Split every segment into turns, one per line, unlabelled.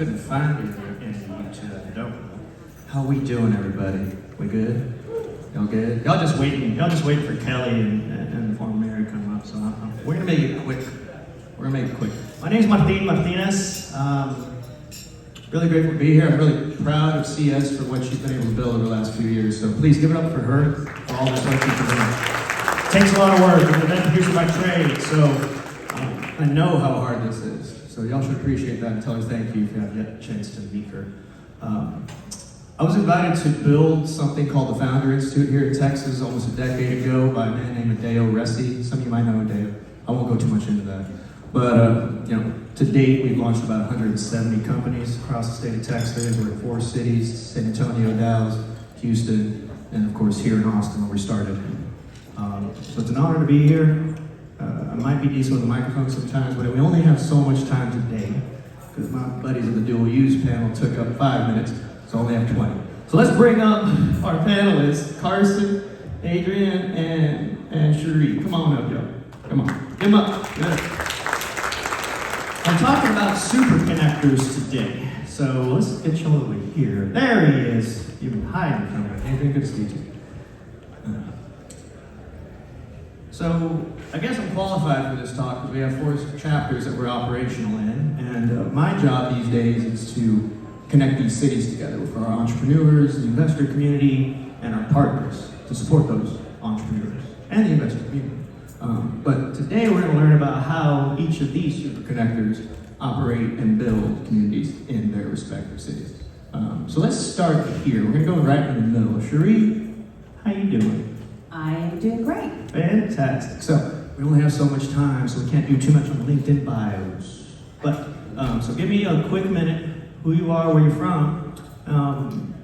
couldn't find it in YouTube. Nope. How we doing, everybody? We good? Y'all good? Y'all just waiting for Kelly and for Mary to come up. So we're gonna make it quick. My name's Martin Martinez. Really grateful to be here. I'm really proud of CS for what she's been able to build over the last few years. So please give it up for her, for all this work she's been doing. Takes a lot of work. I'm an event producer by trade, so I know how hard this is. So y'all should appreciate that and tell her thank you if you haven't yet a chance to meet her. I was invited to build something called the Founder Institute here in Texas almost a decade ago by a man named Adeo Resi. Some of you might know Adeo. I won't go too much into that. But to date, we've launched about 170 companies across the state of Texas. We're in 4 cities: San Antonio, Dallas, Houston, and of course here in Austin where we started. So it's an honor to be here. I might be decent with the microphone sometimes, but we only have so much time today because my buddies in the dual use panel took up 5 minutes, so I only have 20. So let's bring up our panelists, Carson, Adrian, and Cherie. Come on up, y'all. Come on. Get them up. Good. I'm talking about super connectors today. So let's get you over here. There he is. You've been hiding from me. Adrian, good to see you. So I guess I'm qualified for this talk because we have 4 chapters that we're operational in. And my job these days is to connect these cities together with our entrepreneurs, the investor community, and our partners to support those entrepreneurs and the investor community. But today we're going to learn about how each of these super connectors operate and build communities in their respective cities. So let's start here. We're going to go right in the middle. Cherie, how you doing?
I'm doing great.
Fantastic. So we only have so much time, so we can't do too much on LinkedIn bios. But so give me a quick minute. Who you are, where you're from,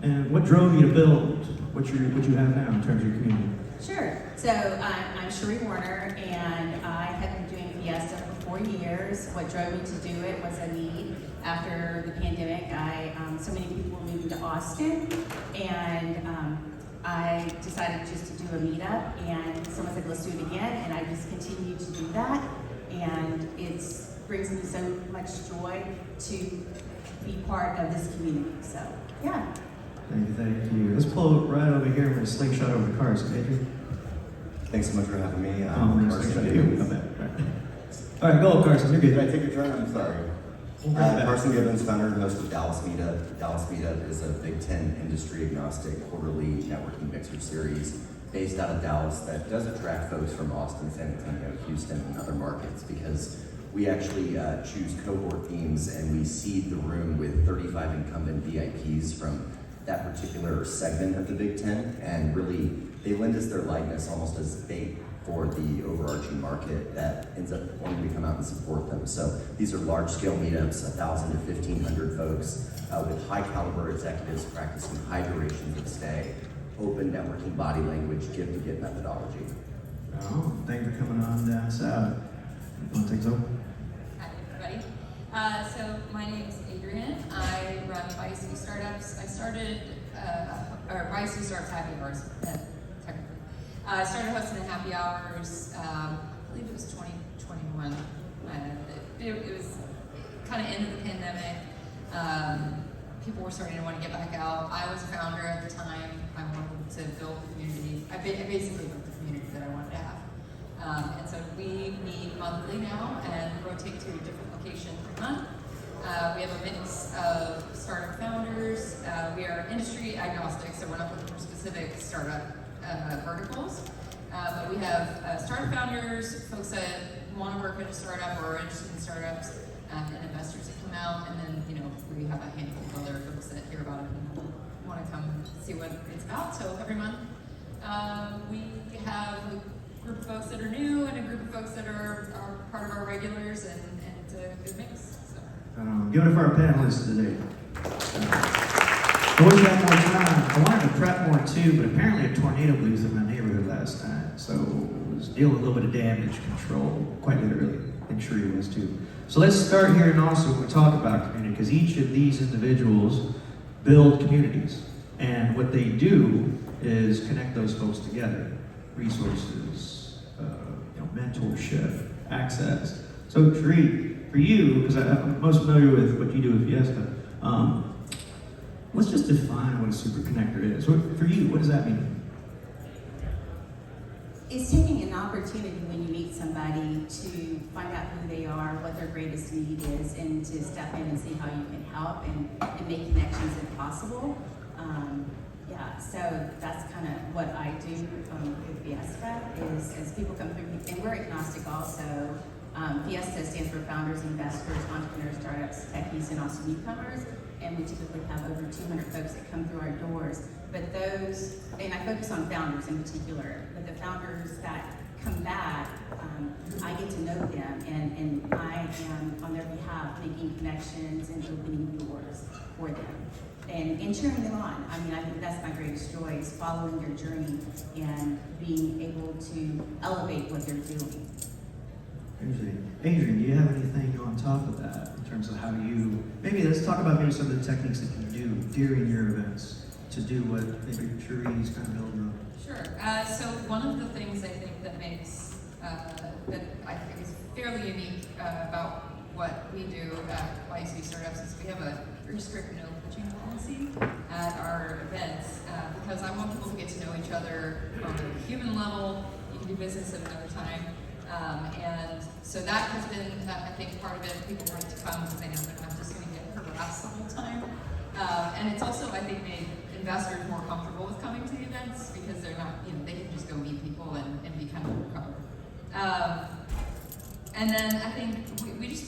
and what drove you to build what you have now in terms of your community.
Sure. So I'm Cherie Warner, and I have been doing Fiesta for 4 years. What drove me to do it was a need. After the pandemic, so many people were moving to Austin, and I decided just to do a meetup, and someone said, let's do it again, and I just continued to do that, and it brings me so much joy to be part of this community. So, yeah.
Thank you. Let's pull it right over here with a slingshot over the Carson. Adrian.
Thanks so much for having me.
I'm
Carson
Gibbons. All right, go, Carson. You're good.
Did I take your turn? I'm sorry. Carson Gibbons, founder and host of Dallas Meetup. Dallas Meetup is a Big Ten industry-agnostic quarterly networking mixer series based out of Dallas that does attract folks from Austin, San Antonio, Houston, and other markets because we actually choose cohort themes and we seed the room with 35 incumbent VIPs from that particular segment of the Big Ten, and really they lend us their likeness almost as bait for the overarching market that ends up wanting to come out and support them. So these are large-scale meetups, 1,000 to 1,500 folks with high-caliber executives practicing high durations of stay, open networking body language, give-to-get methodology.
Oh, thanks for coming on down south. You want to take this over?
Hi, everybody. So my name is Adrian. I run YC Startups. I started YC Startups Happy Hours, technically. I started hosting the happy hours, I believe it was 2021. It was kind of end of the pandemic. People were starting to want to get back out. I was a founder at the time. I wanted to build the community. I basically built the community that I wanted to have. And so we meet monthly now and rotate to a different location per month. We have a mix of startup founders. We are industry agnostic, so we're not looking for specific startup verticals. But we have startup founders, folks that want to work at a startup or are interested in startups, and investors that come out. And then, we have a handful of other folks that hear about it and want to come see what it's about. So every month, we have a group of folks that are new and a group of folks that are part of our regulars, and it's a good mix. So.
Give it up for our panelists today. I wish I had more time. I wanted to prep more too, but apparently a tornado blew through my neighborhood last night, so I was dealing with a little bit of damage control, quite literally. I'm sure he was too. So let's start here and also when we talk about community, because each of these individuals build communities, and what they do is connect those folks together. Resources, mentorship, access. So Cherie, for you, because I'm most familiar with what you do with Fiesta, Let's just define what a super connector is. For you, what does that mean?
It's taking an opportunity when you meet somebody to find out who they are, what their greatest need is, and to step in and see how you can help and make connections if possible. Yeah, so that's kind of what I do with Fiesta is as people come through, and we're agnostic also. Fiesta stands for Founders, Investors, Entrepreneurs, Startups, Techies, and also newcomers. And we typically have over 200 folks that come through our doors. But those, and I focus on founders in particular, but the founders that come back, I get to know them, and I am on their behalf making connections and opening doors for them. And cheering them on. I mean, I think that's my greatest joy is following their journey and being able to elevate what they're doing.
Interesting. Adrian, do you have anything on top of that in terms of how you, maybe let's talk about maybe some of the techniques that you do during your events to do what maybe Cherie's kind of building up.
Sure. So one of the things I think that makes, that I think is fairly unique about what we do at YC Startups is we have a very strict no pitching policy at our events because I want people to get to know each other on a human level. You can do business at another time. And so that has been, I think, part of it. People want to come because they know they're not just going to get harassed the whole time. And it's also, I think, made investors more comfortable with coming to the events because they're not, they can just go meet people and be kind of undercover. And then I think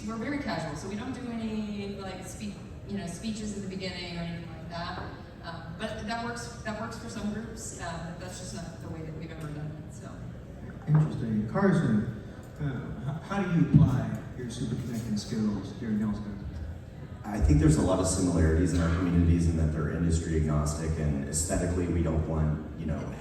we're very casual, so we don't do any speeches at the beginning or anything like that. But that works for some groups. But that's just not the way that we've ever done it. So.
Interesting. Carson, how do you apply your super connecting skills during y'all's events?
I think there's a lot of similarities in our communities in that they're industry agnostic, and aesthetically we don't want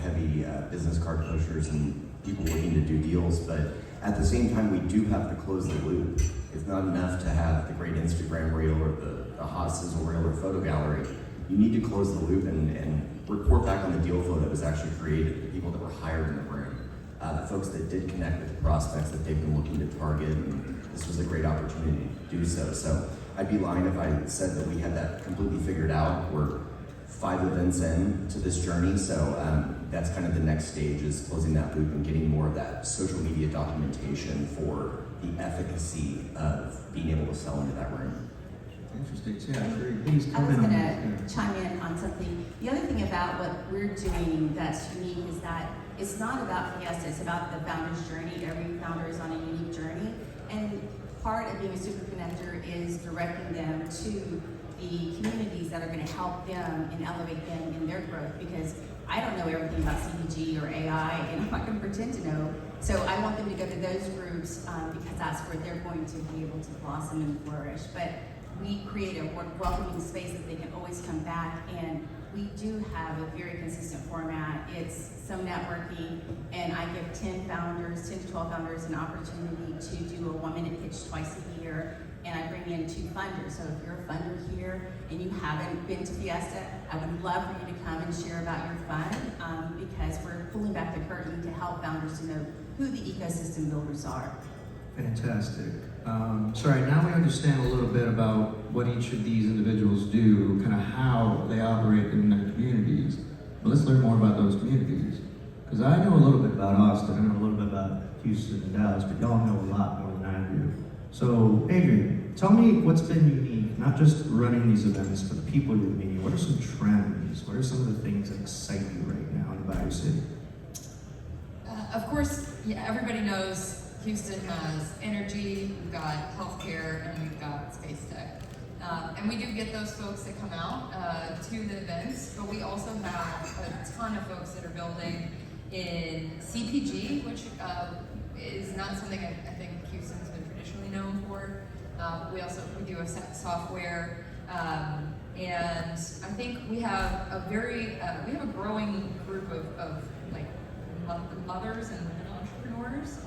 heavy business card pushers and people looking to do deals, but at the same time we do have to close the loop. It's not enough to have the great Instagram reel or the hot sizzle reel or photo gallery. You need to close the loop and report back on the deal flow that was actually created, the people that were hired in the room. The folks that did connect with the prospects that they've been looking to target, and this was a great opportunity to do so. So I'd be lying if I said that we had that completely figured out. We're 5 events in to this journey, so that's kind of the next stage is closing that loop and getting more of that social media documentation for the efficacy of being able to sell into that room.
Interesting. Yeah, I agree. Please
I was
comment on
going
that.
to chime in on something. The other thing about what we're doing that's unique is that it's not about Fiesta, it's about the founder's journey. Every founder is on a unique journey. And part of being a super connector is directing them to the communities that are going to help them and elevate them in their growth, because I don't know everything about CPG or AI, and I'm not going to pretend to know. So I want them to go to those groups because that's where they're going to be able to blossom and flourish. But we create a welcoming space that they can always come back, and we do have a very consistent format. It's some networking, and I give 10 to 12 founders an opportunity to do a 1-minute pitch twice a year, and I bring in 2 funders. So if you're a funder here and you haven't been to Fiesta, I would love for you to come and share about your fund because we're pulling back the curtain to help founders to know who the ecosystem builders are.
Fantastic. So right now we understand a little bit about what each of these individuals do, kind of how they operate in their communities. But let's learn more about those communities. Because I know a little bit about Austin, I know a little bit about Houston and Dallas, but y'all know a lot more than I do. So Adrian, tell me what's been unique, not just running these events, but the people you're meeting. What are some trends? What are some of the things that excite you right now in Bayou City?
Of course, everybody knows Houston has energy, we've got healthcare, and we've got space tech. And we do get those folks that come out to the events, but we also have a ton of folks that are building in CPG, which is not something I think Houston's been traditionally known for. We do have software, and I think we have a growing group of like mothers and women entrepreneurs.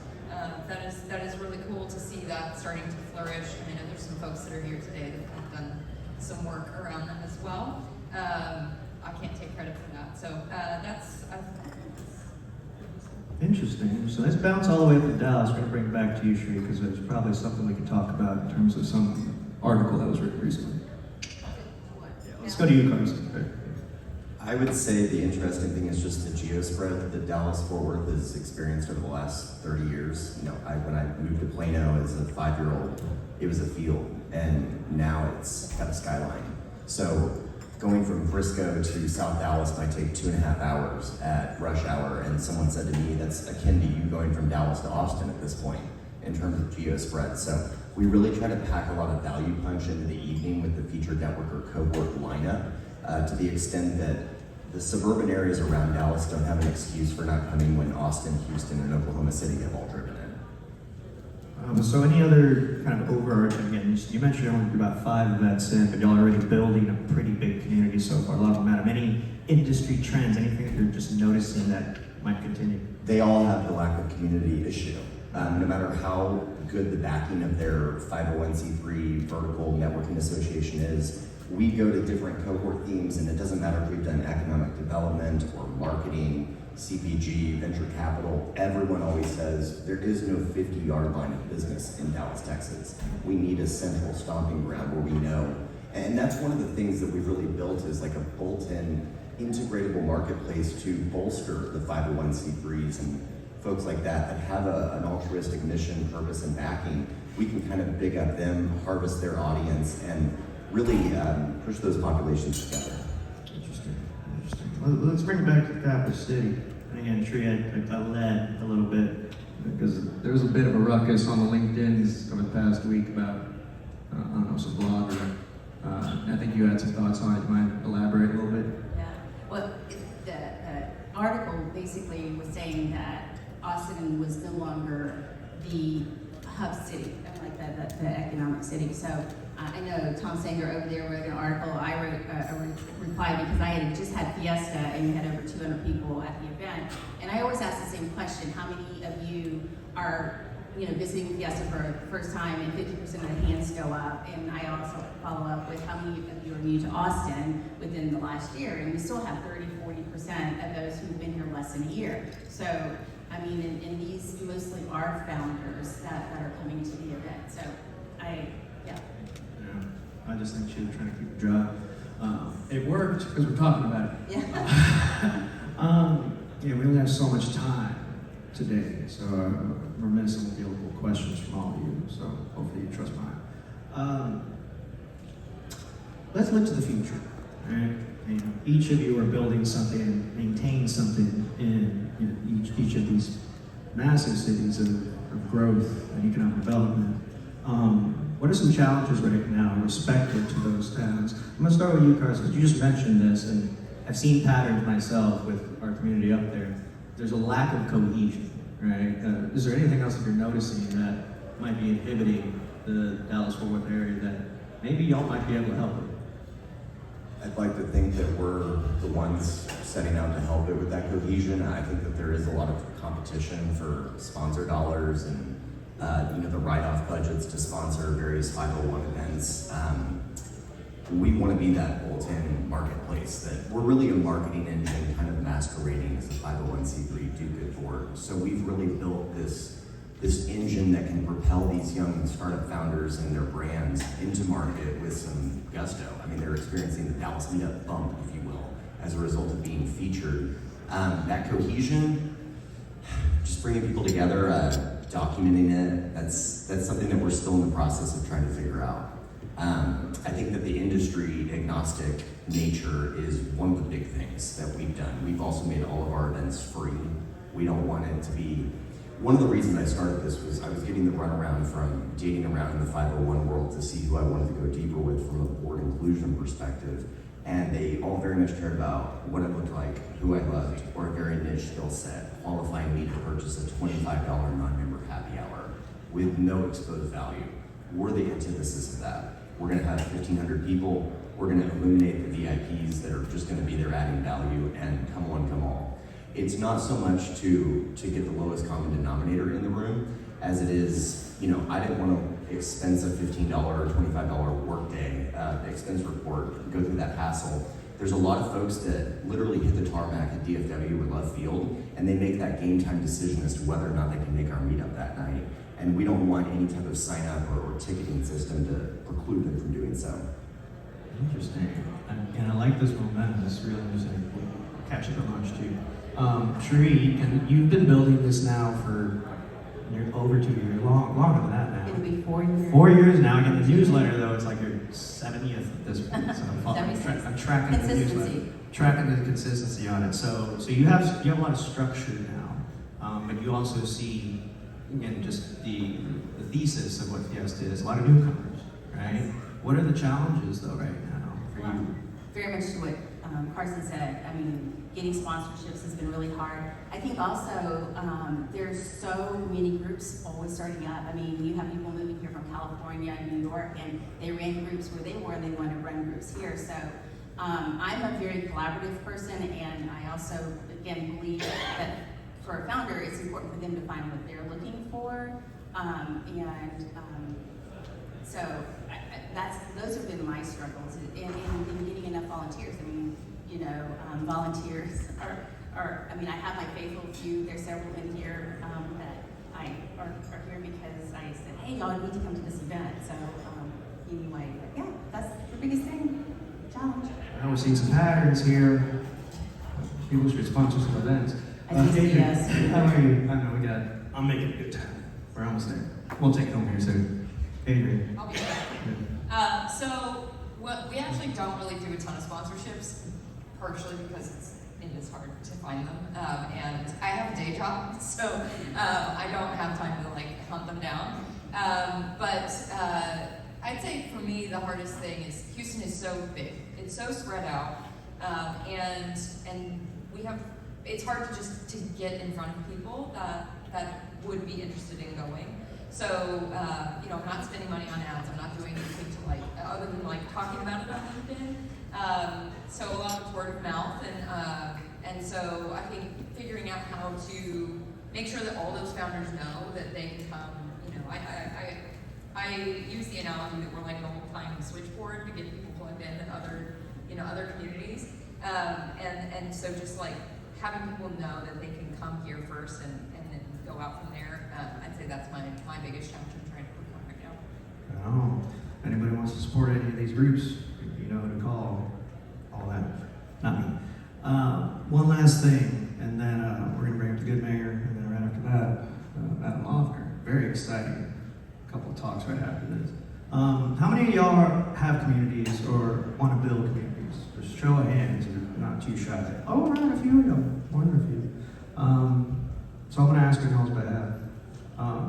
That is really cool to see that starting to flourish. And I know there's some folks that are here today that have done some work around that as well. I can't take credit for that. So that's
Interesting. So let's bounce all the way up to Dallas. We're going to bring it back to you, Sheree, because there's probably something we could talk about in terms of some article that was written recently. go to you, Carson.
I would say the interesting thing is just the geo spread that Dallas-Fort Worth has experienced over the last 30 years. You know, when I moved to Plano as a 5-year-old, it was a field, and now it's got a skyline. So going from Frisco to South Dallas might take 2.5 hours at rush hour, and someone said to me that's akin to you going from Dallas to Austin at this point in terms of geo spread. So we really try to pack a lot of value punch into the evening with the featured network or cohort lineup. To the extent that the suburban areas around Dallas don't have an excuse for not coming when Austin, Houston, and Oklahoma City have all driven in.
So any other kind of overarching, again, you mentioned you're only about 5 events in, but y'all are already building a pretty big community so far, a lot of momentum. Any industry trends, anything that you're just noticing that might continue?
They all have the lack of community issue. No matter how good the backing of their 501c3 vertical networking association is, we go to different cohort themes, and it doesn't matter if we've done economic development or marketing, CPG, venture capital. Everyone always says there is no 50-yard line of business in Dallas, Texas. We need a central stomping ground where we know. And that's one of the things that we've really built is like a bolt-in integratable marketplace to bolster the 501c3s and folks like that have an altruistic mission, purpose, and backing. We can kind of big up them, harvest their audience, and really push those populations together.
Interesting. Well, let's bring it back to Capital City. And again, Tree, I led a little bit because there was a bit of a ruckus on the LinkedIn's over the past week about, I don't know, some blogger. I think you had some thoughts on it. You might elaborate a little bit?
Yeah, well, the article basically was saying that Austin was no longer the hub city, like the economic city. So I know Tom Sanger over there wrote an article. I wrote a reply because I had just had Fiesta and we had over 200 people at the event. And I always ask the same question: how many of you are, visiting Fiesta for the first time? And 50% of the hands go up. And I also follow up with how many of you are new to Austin within the last year. And we still have 30-40% of those who've been here less than a year. So I mean, and these mostly are founders that are coming to the event. So yeah.
I just think she was trying to keep a job. It worked because we're talking about it.
Yeah.
We only have so much time today, so we're missing the available questions from all of you. So hopefully you trust mine. Let's look to the future. Right? Each of you are building something and maintaining something in each of these massive cities of growth and economic development. What are some challenges right now respective to those towns? I'm going to start with you, Carson, because you just mentioned this, and I've seen patterns myself with our community up there. There's a lack of cohesion, right? Is there anything else that you're noticing that might be inhibiting the Dallas-Fort Worth area that maybe y'all might be able to help with?
I'd like to think that we're the ones setting out to help it with that cohesion. I think that there is a lot of competition for sponsor dollars and the write-off budgets to sponsor various 501 events. We want to be that bolt-in marketplace that we're really a marketing engine kind of masquerading as a 501c3 do good for. So we've really built this engine that can propel these young startup founders and their brands into market with some gusto. I mean, they're experiencing the Dallas Meetup bump, if you will, as a result of being featured. That cohesion, just bringing people together, documenting it, that's something that we're still in the process of trying to figure out. I think that the industry agnostic nature is one of the big things that we've done. We've also made all of our events free. We don't want it to be. One of the reasons I started this was I was getting the runaround from dating around in the 501 world to see who I wanted to go deeper with from a board inclusion perspective. And they all very much cared about what it looked like, who I loved, or a very niche skill set, qualifying me to purchase a $25 non-member happy hour with no exposed value. We're the antithesis of that. We're gonna have 1,500 people. We're gonna illuminate the VIPs that are just gonna be there adding value, and come one, come all. It's not so much to get the lowest common denominator in the room as it is, I didn't want to expense a $15 or $25 workday expense report, go through that hassle. There's a lot of folks that literally hit the tarmac at DFW or Love Field, and they make that game time decision as to whether or not they can make our meetup that night. And we don't want any type of sign up or ticketing system to preclude them from doing so.
Interesting. And I like this momentum. It's really interesting. We'll catch up at lunch too. Sheree, and you've been building this now for over 2 years, longer than that now.
It'll be 4 years.
4 years now. I get the newsletter though. It's like your 70th at this point. So I'm tracking the newsletter,
Consistency.
tracking the consistency on it. So you have a lot of structure now, but you also see again just the thesis of what Fiesta is. A lot of newcomers, right? What are the challenges though right now for you?
Very much to what Carson said. I mean, getting sponsorships has been really hard. I think also there's so many groups always starting up. I mean, you have people moving here from California and New York, and they ran groups where they were, and they want to run groups here. So I'm a very collaborative person, and I also, again, believe that for a founder, it's important for them to find what they're looking for. So those have been my struggles, and getting enough volunteers. I mean, volunteers are. I mean, I have my faithful few. There's several in here that are here because I said, hey, y'all need to come to this event. So anyway, but yeah, that's the biggest thing, challenge.
We're seeing some patterns here. People should sponsor some events.
I think
Adrian,
yes.
How are you? I know I'm making a good time. We're almost there. We'll take it home here soon. Adrian.
I'll be there. We actually don't really do a ton of sponsorships, partially because it is hard to find them, and I have a day job, so I don't have time to hunt them down. But I'd say for me the hardest thing is Houston is so big, it's so spread out, and it's hard to get in front of people that would be interested in going. So, I'm not spending money on ads. I'm not doing anything to other than talking about it on LinkedIn. So a lot of word of mouth, and so I think figuring out how to make sure that all those founders know that they can come. I use the analogy that we're like an old-time switchboard to get people plugged in other communities, and so just having people know that they can come here first and then go out from there. I'd say that's my biggest challenge I'm trying to work on right now.
Oh, anybody wants to support any of these groups, you know who to call. All that, not me. One last thing, and then we're going to bring up the good mayor, and then right after that, Adam Loeffner. Very exciting. A couple of talks right after this. How many of y'all have communities or want to build communities? Just show of hands, you're not too shy. Oh, right, a few of them, more than a few. So I'm going to ask on y'all's behalf.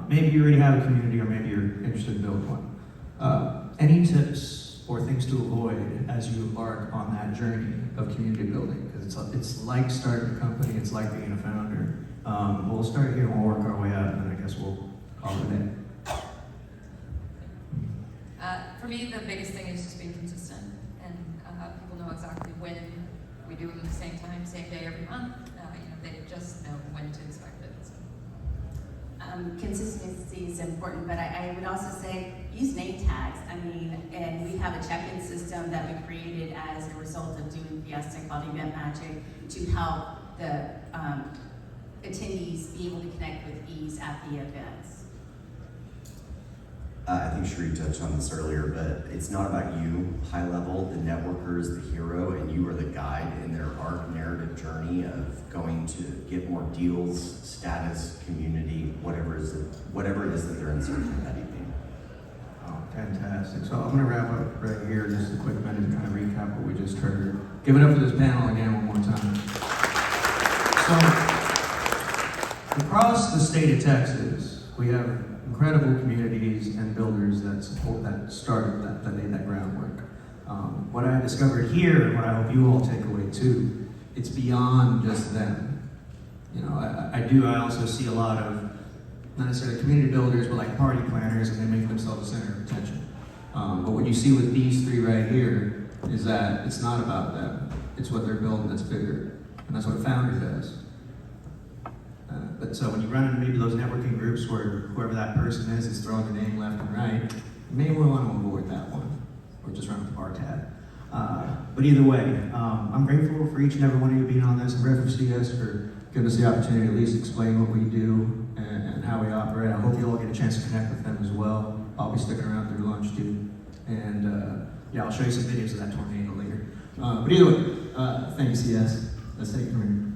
Maybe you already have a community, or maybe you're interested in building one. Any tips or things to avoid as you embark on that journey of community building? Because it's like starting a company, it's like being a founder. We'll start here and we'll work our way up, and I guess we'll call it a day.
For me, the biggest thing is just being consistent, and people know exactly when we do them at the same time, same day every month. They just know when to expect it. So.
Consistency is important, but I would also say use name tags. I mean, and we have a check-in system that we created as a result of doing Fiesta called Event Magic to help the attendees be able to connect with ease at the events.
I think Sheree touched on this earlier, but it's not about you, high level. The networker is the hero, and you are the guide in their arc narrative journey of going to get more deals, status, community, whatever it is that they're in search of that evening.
Oh, fantastic. So I'm going to wrap up right here, just a quick minute to kind of recap what we just heard. Give it up for this panel again one more time. So, across the state of Texas, we have incredible communities and builders that support, that started, that laid that groundwork. What I discovered here, and what I hope you all take away too, it's beyond just them. I also see a lot of, not necessarily community builders, but like party planners, and they make themselves a center of attention. But what you see with these three right here is that it's not about them. It's what they're building that's bigger. And that's what a founder does. But so when you run into maybe those networking groups where whoever that person is throwing their name left and right, you may want to avoid that one, or just run with the bar tab. But either way, I'm grateful for each and every one of you being on this. I'm grateful for you guys for giving us the opportunity to at least explain what we do and how we operate. I hope you all get a chance to connect with them as well. I'll be sticking around through lunch too. And Yeah, I'll show you some videos of that tornado later. But either way, thank you, CS. Let's take it from here.